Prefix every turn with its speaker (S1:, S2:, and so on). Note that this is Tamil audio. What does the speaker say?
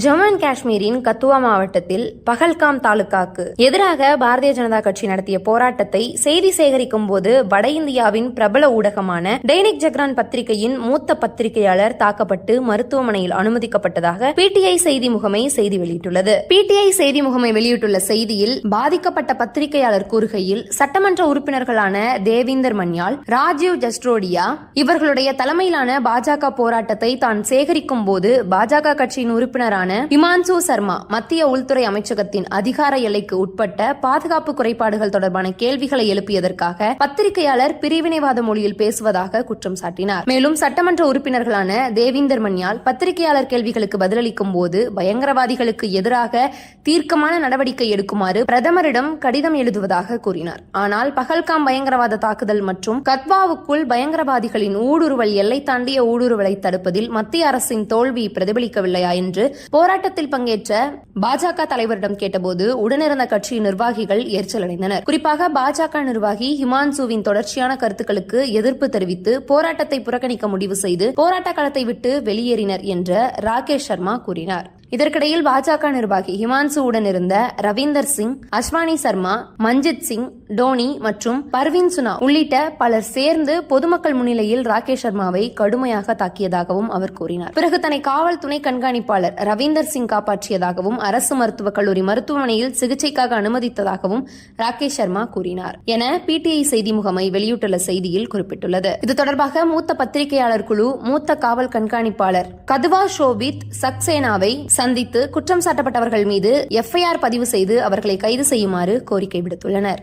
S1: ஜம்மு அண்ட் காஷ்மீரின் கத்துவா மாவட்டத்தில் பகல்காம் தாலுகாக்கு எதிராக பாரதிய ஜனதா கட்சி நடத்திய போராட்டத்தை செய்தி சேகரிக்கும் போது வட இந்தியாவின் பிரபல ஊடகமான தைனிக் ஜக்ரான் பத்திரிகையின் மூத்த பத்திரிகையாளர் தாக்கப்பட்டு மருத்துவமனையில் அனுமதிக்கப்பட்டதாக பிடிஐ செய்தி முகமை செய்தி வெளியிட்டுள்ளது. பிடிஐ செய்தி முகமை வெளியிட்டுள்ள செய்தியில் பாதிக்கப்பட்ட பத்திரிகையாளர் கூறுகையில், சட்டமன்ற உறுப்பினர்களான தேவிந்தர் மன்யால், ராஜீவ் ஜஸ்ட்ரோடியா இவர்களுடைய தலைமையிலான பாஜக போராட்டத்தை தான் சேகரிக்கும் போது பாஜக கட்சியின் உறுப்பினரான ஹிமான்சு சர்மா மத்திய உள்துறை அமைச்சகத்தின் அதிகார எல்லைக்கு உட்பட்ட பாதுகாப்பு குறைபாடுகள் தொடர்பான கேள்விகளை எழுப்பியதற்காக பத்திரிகையாளர் பிரிவினைவாத மொழியில் பேசுவதாக குற்றம் சாட்டினார். மேலும் சட்டமன்ற உறுப்பினர்களான தேவிந்தர் மன்யால் பத்திரிகையாளர் கேள்விகளுக்கு பதிலளிக்கும் போது பயங்கரவாதிகளுக்கு எதிராக தீர்க்கமான நடவடிக்கை எடுக்குமாறு பிரதமரிடம் கடிதம் எழுதுவதாக கூறினார். ஆனால் பகல்காம் பயங்கரவாத தாக்குதல் மற்றும் கத்வாவுக்குள் பயங்கரவாதிகளின் ஊடுருவல் எல்லை தாண்டிய ஊடுருவலை தடுப்பதில் மத்திய அரசின் தோல்வி பிரதிபலிக்கவில்லையா என்று போராட்டத்தில் பங்கேற்ற பாஜக தலைவரிடம் கேட்டபோது உடனிருந்த கட்சி நிர்வாகிகள் எரிச்சல் அடைந்தனர். குறிப்பாக பாஜக நிர்வாகி ஹிமான்சுவின் தொடர்ச்சியான கருத்துக்களுக்கு எதிர்ப்பு தெரிவித்து போராட்டத்தை புறக்கணிக்க முடிவு செய்து போராட்ட களத்தை விட்டு வெளியேறினர் என்று ராகேஷ் சர்மா கூறினார். இதற்கிடையில் பாஜக நிர்வாகி ஹிமான்சுவுடன் இருந்த ரவீந்தர் சிங், அஸ்வானி சர்மா, மஞ்சித் சிங், டோனி மற்றும் பர்வீன் சுனா உள்ளிட்ட பலர் சேர்ந்து பொதுமக்கள் முன்னிலையில் ராகேஷ் சர்மாவை கடுமையாக தாக்கியதாகவும் அவர் கூறினார். பிறகு தன்னை காவல் துணை கண்காணிப்பாளர் ரவீந்தர் சிங் காப்பாற்றியதாகவும் அரசு மருத்துவக் கல்லூரி மருத்துவமனையில் சிகிச்சைக்காக அனுமதித்ததாகவும் ராகேஷ் சர்மா கூறினார் என பிடிஐ செய்தி முகமை வெளியிட்டுள்ள செய்தியில் குறிப்பிட்டுள்ளது. இது தொடர்பாக மூத்த பத்திரிகையாளர் குழு மூத்த காவல் கண்காணிப்பாளர் கதுவா ஷோபித் சக்சேனாவை சந்தித்து குற்றம் சாட்டப்பட்டவர்கள் மீது எஃப்ஐஆர் பதிவு செய்து அவர்களை கைது செய்யுமாறு கோரிக்கை விடுத்துள்ளனர்.